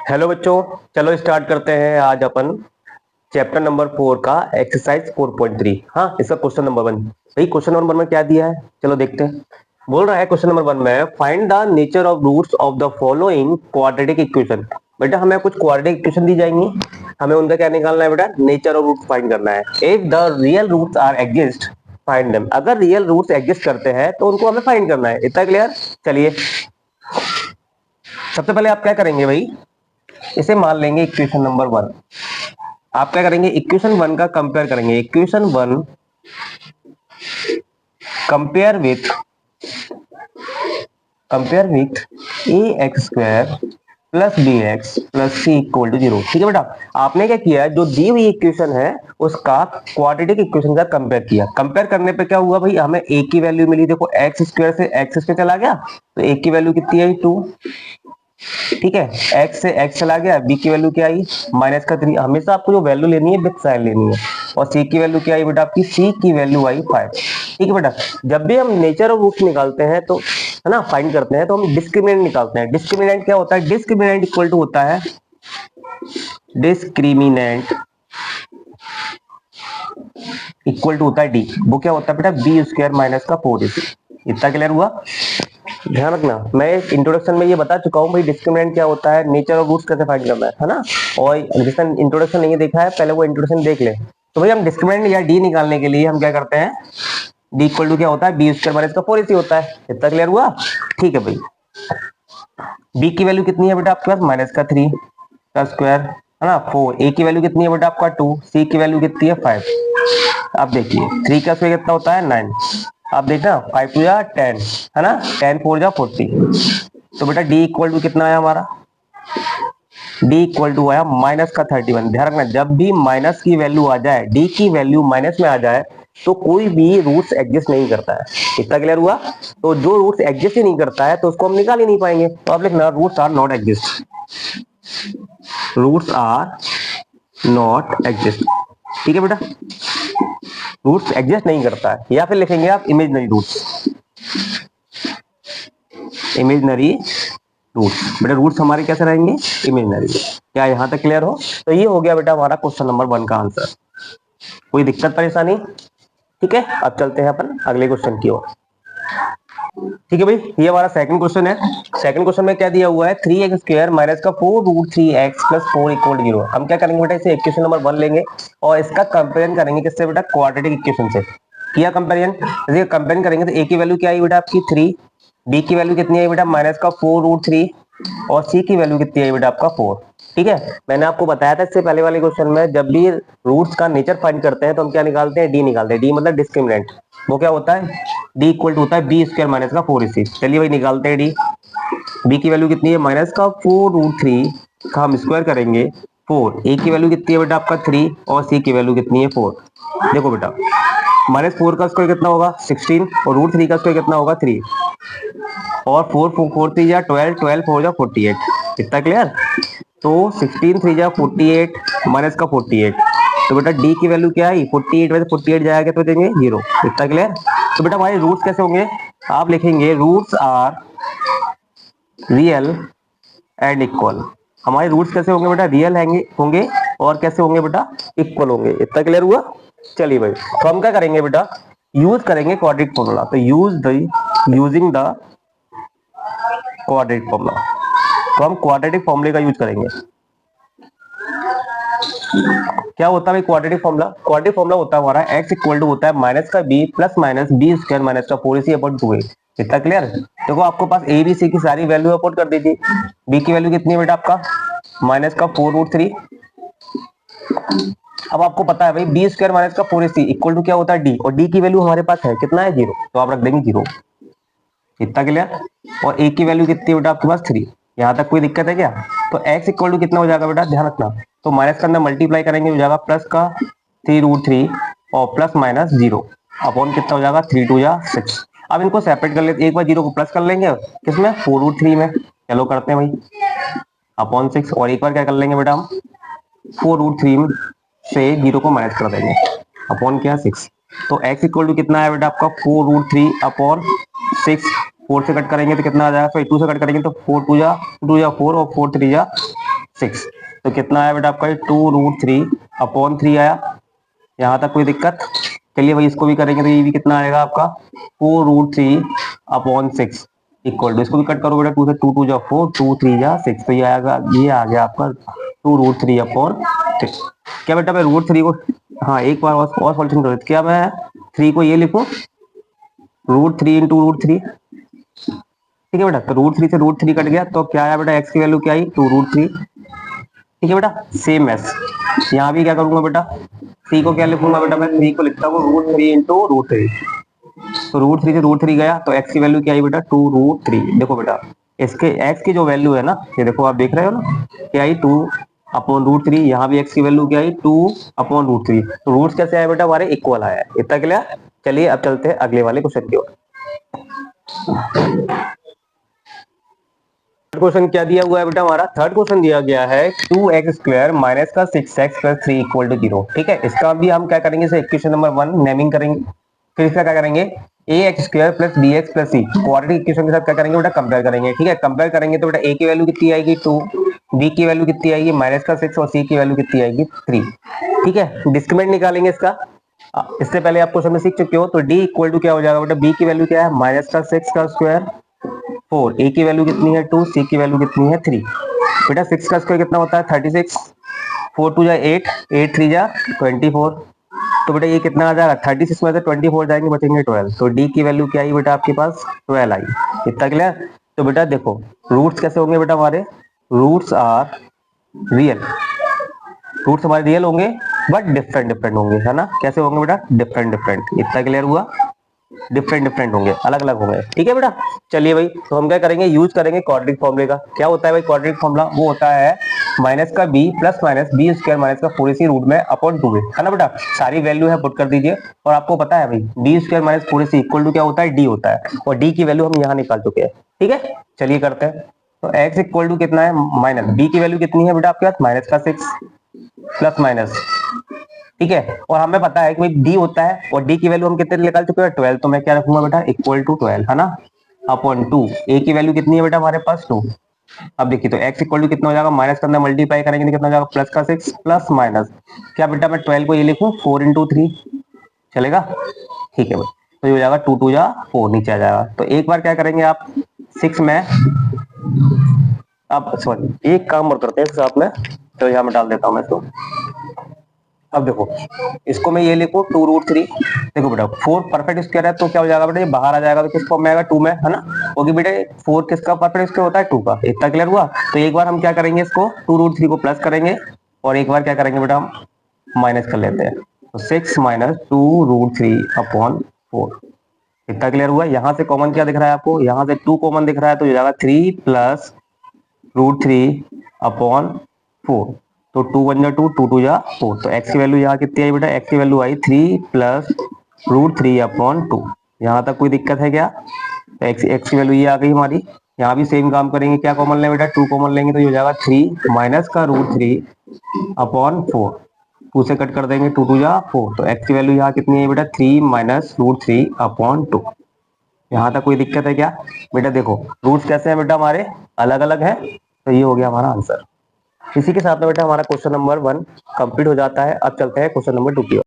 Hello बच्चों, चलो start करते हैं। आज अपन चैप्टर नंबर 4 का एक्सरसाइज 4.3। हाँ, इसका क्वेश्चन नंबर 1। भाई क्वेश्चन नंबर 1 में क्या दिया है, चलो देखते हैं। बोल रहा है क्वेश्चन नंबर 1 में find the nature of roots of the following quadratic equation. बेटा हमें कुछ क्वाड्रेटिक इक्वेशन दी जाएंगी, हमें उनका क्या निकालना है बेटा, नेचर ऑफ रूट्स फाइंड करना है। If the real roots are exist find them. अगर रियल रूट्स एग्जिस्ट करते हैं तो उनको हमें फाइंड करना है। इतना क्लियर। चलिए सबसे पहले आप क्या करेंगे भाई, इसे मान लेंगे इक्वेशन नंबर 1। आप क्या करेंगे, इक्वेशन 1 का कंपेयर करेंगे। Equation 1 compare with A X square plus B X plus C equal to 0। ठीक है बेटा, आपने क्या किया, जो दी हुई इक्वेशन है उसका क्वाड्रेटिक इक्वेशन का कंपेयर किया। कंपेयर करने पे क्या हुआ भाई, हमें ए की वैल्यू मिली। देखो एक्स स्क्वायर से एक्स स्क्वायर चला गया तो ए की वैल्यू कितनी आई, 2। ठीक है, x से x चला गया, b की वैल्यू क्या आई, -3। हमेशा आपको जो वैल्यू लेनी है विद साइन लेनी है। और c की वैल्यू क्या आई बेटा, आपकी c की वैल्यू आई 5। ठीक है बेटा, जब भी हम नेचर ऑफ रूट्स निकालते हैं तो है ना, फाइंड करते हैं तो हम डिस्क्रिमिनेंट निकालते हैं। डिस्क्रिमिनेंट क्या होता है, डिस्क्रिमिनेंट इक्वल टू होता है, डिस्क्रिमिनेंट इक्वल टू होता है डी। वो क्या होता है बेटा, बी स्क्वायर माइनस का 4ac। इतना क्लियर हुआ। ध्यान रखना, मैं इंट्रोडक्शन में ये बता चुका हूँ भाई डिस्क्रिमिनेंट क्या होता है, नेचर ऑफ रूट्स कैसे फाइंड करना है ना। और जिसने इंट्रोडक्शन नहीं देखा है पहले वो इंट्रोडक्शन देख ले। तो भाई हम डिस्क्रिमिनेंट या डी निकालने के लिए हम क्या करते हैं, डी इक्वल टू क्या होता है, बी स्क्वायर माइनस का 4ac होता है। इतना क्लियर हुआ। ठीक है भाई, बी की वैल्यू कितनी है बेटा आपके पास, -3 का स्क्वायर है ना 4। ए की वैल्यू कितनी है बेटा आपका 2। सी की वैल्यू कितनी है 5। अब देखिए 3 का स्क्वायर कितना होता है 9। अब देखना 5 टू या 10 है ना, 10 4 जा 40। तो बेटा डी इक्वल टू कितना आया हमारा, डी इक्वल टू आया -31। ध्यान रखना, जब भी माइनस की वैल्यू आ जाए, डी की वैल्यू माइनस में आ जाए तो कोई भी रूट्स एग्जिस्ट नहीं करता है। इतना क्लियर हुआ। तो जो रूट्स एग्जिस्ट ही नहीं करता है तो उसको हम निकाल ही नहीं पाएंगे। तो आप लिखना roots are not exist, roots are not exist. ठीक है बेटा, रूट्स एग्जिस्ट नहीं करता है। या फिर लिखेंगे आप इमेजिनरी रूट्स, इमेजिनरी रूट्स। बेटा रूट्स हमारे कैसे रहेंगे, इमेजिनरी। क्या यहां तक क्लियर हो। तो ये हो गया बेटा हमारा क्वेश्चन नंबर 1 का आंसर। कोई दिक्कत परेशानी। ठीक है, अब चलते हैं अपन अगले क्वेश्चन की ओर। ठीक है भाई, ये हमारा सेकंड क्वेश्चन है। सेकंड क्वेश्चन में क्या दिया हुआ है, 3x स्क्वायर माइनस का 4√3x प्लस 4 इक्वल 0। हम क्या करेंगे बेटा, इसे इक्वेशन नंबर 1 लेंगे और इसका कंपेरिजन करेंगे किससे बेटा, क्वाड्रेटिक इक्वेशन से। किया कंपेरिजन, जैसे कंपेरिजन करेंगे तो a की वैल्यू क्या आई बेटा आपकी 3, b की वैल्यू कितनी आई बेटा -4√3 और c की वैल्यू कितनी आई बेटा आपका 4। ठीक है, मैंने आपको बताया था इससे पहले वाले क्वेश्चन में, जब भी रूट्स का नेचर फाइंड करते हैं तो हम क्या निकालते हैं, डी निकालते हैं। डी मतलब डिस्क्रिमिनेंट। वो क्या होता है, डी इक्वल टू होता है बी स्क्वायर माइनस का 4ac। चलिए भाई निकालते हैं डी। बी की वैल्यू कितनी है, माइनस का 4√3 का हम स्क्वायर करेंगे 4। ए की वैल्यू कितनी है बेटा आपका 3 और सी की वैल्यू कितनी है 4। देखो बेटा -4 का स्क्वायर कितना होगा 16 और √3 का स्क्वायर कितना होगा 3 और 4 4 3 जा 12, 12 4 जा 48। इतना क्लियर। तो 16 3 जा 48 माइनस का 48। तो बेटा डी की वैल्यू क्या है 48 में से 48 जाएगा तो देंगे 0। इतना क्लियर। तो बेटा हमारे रूट्स कैसे होंगे, आप लिखेंगे roots are real and equal. हमारे रूट्स कैसे होंगे बेटा, रियल होंगे और कैसे होंगे बेटा, इक्वल होंगे। इतना क्लियर हुआ। चलिए भाई, तो हम क्या करेंगे बेटा, यूज करेंगे क्वाड्रेटिक फॉर्मूला। तो यूजिंग द क्वाड्रेटिक फॉर्मूला, तो हम क्वाड्रेटिक फॉर्मूले का यूज करेंगे। क्या होता है क्वाड्रेटिक फॉर्मूला, क्वाड्रेटिक फॉर्मूला होता है हमारा x इक्वल टू होता है माइनस का b plus minus B square minus का 4ac अपॉन 2a। इतना क्लियर। देखो आपको पास a b c की सारी वैल्यू अपॉन कर दी थी। b की वैल्यू कितनी है बेटा आपका माइनस का 4√3। अब आपको पता है भाई बी स्क्वायर माइनस का 4ac इक्वल टू क्या होता है d, और d की वैल्यू हमारे पास है कितना है 0, तो आप रख देंगे 0। इतना क्लियर। और a की वैल्यू कितनी है बेटा आपके पास 3। यहाँ तक कोई दिक्कत है क्या। तो x इक्वल टू कितना हो जाएगा बेटा, ध्यान रखना, तो माइनस के अंदर मल्टीप्लाई करेंगे हो जाएगा प्लस का 3√3 और प्लस माइनस 0 अपॉन कितना हो जाएगा 3 2 जा 6। अब इनको सेपरेट कर लेते, एक बार 0 को प्लस कर लेंगे किसमें 4√3 में। चलो करते हैं भाई अपॉन 6, और एक बार क्या कर लेंगे बेटा हम 4√3 से 0 को माइनस कर देंगे अपॉन क्या 6। तो x इक्वल टू कितना है बेटा आपका 4√3 अपॉन 6। 4 से कट करेंगे तो कितना आ जाएगा, 2 से कट करेंगे तो 4 2 जा 4 और 4 3 जा 6। तो कितना आया बेटा आपका 2√3/3 आया। यहाँ तक कोई दिक्कत? चलिए भाई इसको भी करेंगे तो ये भी कितना आएगा आपका 4√3/6 इक्वल टू, इसको भी कट करो बेटा, 2 से 2 2 जा 4, 2 3 जा 6, तो ये आएगा, ये आ गया आपका 2√3/6। क्या बेटा मैं √3 को, हाँ एक बार और सॉल्यूशन करो, क्या मैं 3 को ये लिखूं √3 इंटू √3, ठीक है बेटा। तो √3 से √3 कट गया, तो क्या आया बेटा एक्स की वैल्यू क्या आई 2√3, ठीक है बेटा। सेम एस यहाँ भी क्या करूंगा बेटा, सी को क्या लिखूंगा बेटा, मैं 3 को लिखता हूँ √3 इंटू √3, तो √3 से √3 गया, तो एक्स की वैल्यू क्या आई बेटा 2√3। देखो बेटा इसके एक्स की जो वैल्यू है ना, ये देखो आप देख रहे हो ना, क्या आई 2/√3, यहाँ भी एक्स की वैल्यू क्या आई 2/√3। तो रूट्स कैसे आए बेटा हमारे इक्वल आया, इतना क्लियर। चलिए अब चलते हैं अगले वाले क्वेश्चन की ओर। थर्ड क्वेश्चन क्या दिया हुआ है बेटा हमारा, थर्ड क्वेश्चन दिया गया है 2x² माइनस का 6x प्लस 3 इक्वल टू 0, ठीक है। इसका भी हम क्या करेंगे, इक्वेशन नंबर 1 नेमिंग करेंगे, फिर इसका क्या करेंगे ax² plus bx plus c quadratic equation के साथ क्या करेंगे बेटा कंपेयर करेंगे, ठीक है। कंपेयर करेंगे तो बेटा a की वैल्यू कितनी आएगी 2, b की वैल्यू कितनी आएगी -6 और c की वैल्यू कितनी आएगी 3, ठीक है। डिस्क्रिमिनेंट निकालेंगे इसका, इससे पहले आप क्वेश्चन में सीख चुके हो। तो d इक्वल टू क्या हो जाएगा बेटा, b की वैल्यू क्या है -6 का स्क्वायर 4, a की वैल्यू कितनी है 2, c की वैल्यू कितनी है 3। बेटा 6 का स्क्वायर कितना होता है 36, 4 2 जा 8, 8 3 जा 24, तो बेटा ये कितना आ जाएगा 36 में से 24 जाएंगे बचेंगे 12, तो d की वैल्यू क्या आई बेटा आपके पास 12 आई। इतना क्लियर। तो बेटा देखो रूट्स कैसे होंगे बेटा हमारे, रूट्स आर रियल, रूट्स हमारे रियल होंगे बट डिफरेंट डिफरेंट होंगे, है ना। कैसे होंगे बेटा डिफरेंट डिफरेंट, इतना क्लियर हुआ, डिफरेंट डिफरेंट होंगे, अलग अलग होंगे, ठीक है बेटा। चलिए भाई तो हम क्या करेंगे, यूज करेंगे क्वाड्रेटिक फॉर्मूले का। क्या होता है भाई क्वाड्रेटिक फॉर्मूला, वो होता है माइनस का b plus minus b square minus का 4ac रूट में अपॉन 2a, है ना बेटा। सारी वैल्यू है पुट कर दीजिए, और आपको पता है भाई b square minus 4ac equal to क्या होता है d होता है, और d की वैल्यू हम यहाँ निकाल चुके हैं, ठीक है। चलिए करते हैं। तो x इक्वल टू कितना है माइनस, b की वैल्यू कितनी है बेटा आपके पास -6 प्लस माइनस, ठीक है। और हमें पता है कि भाई डी होता है, और डी की वैल्यू हम कितने निकाल चुके हैं 12, तो मैं क्या रखूंगा बेटा इक्वल टू 12, है ना, अपॉन 2, ए की वैल्यू कितनी है बेटा हमारे पास 2। अब देखिए तो x इक्वल टू कितना हो जाएगा, माइनस के अंदर मल्टीप्लाई करेंगे तो कितना हो जाएगा प्लस का 6 प्लस माइनस, क्या बेटा मैं 12 को ये लिखूं 4 इंटू 3 चलेगा, ठीक है भाई। तो ये हो जाएगा 2 2 जा 4 नीचे आ जाएगा। तो एक बार क्या करेंगे आप 6 में, अब सॉरी एक काम और करते हैं साथ में, तो यहाँ में डाल देता हूँ मैं इसको। अब देखो इसको मैं ये लिखूं 2√3, देखो बेटा 4 परफेक्ट स्क्वायर है तो क्या हो जाएगा बेटा, ये बाहर आ जाएगा तो किस फॉर्म में आएगा 2 में, है ना। क्योंकि बेटे 4 किसका परफेक्ट स्क्वायर होता है 2 का, इतना क्लियर हुआ। तो एक बार हम क्या करेंगे इसको 2√3 को प्लस करेंगे, और एक बार क्या करेंगे बेटा हम माइनस कर लेते हैं, तो 6 माइनस 2√3/4, इतना क्लियर हुआ। यहाँ से कॉमन क्या दिख रहा है आपको, यहाँ से 2 कॉमन दिख रहा है, तो हो जाएगा 3 प्लस √3/4, तो 2 1 जा 2, 2 2 जा 4, तो x की वैल्यू यहाँ कितनी आई बेटा, x की वैल्यू आई 3 प्लस √3/2। यहाँ तक कोई दिक्कत है क्या, तो x की वैल्यू ये आ गई हमारी। यहाँ भी सेम काम करेंगे, क्या कॉमन लें बेटा 2 कॉमन लेंगे, तो ये हो जाएगा 3 माइनस का √3/4, 2 से कट कर देंगे 2 2 जा 4, तो x की वैल्यू यहाँ कितनी है बेटा 3 माइनस √3/2। यहाँ तक कोई दिक्कत है क्या बेटा, देखो रूट्स कैसे हैं बेटा हमारे अलग अलग हैं, तो ये हो गया हमारा आंसर। इसी के साथ में बेटा हमारा क्वेश्चन नंबर 1 कंप्लीट हो जाता है। अब चलते हैं क्वेश्चन नंबर 2 की ओर।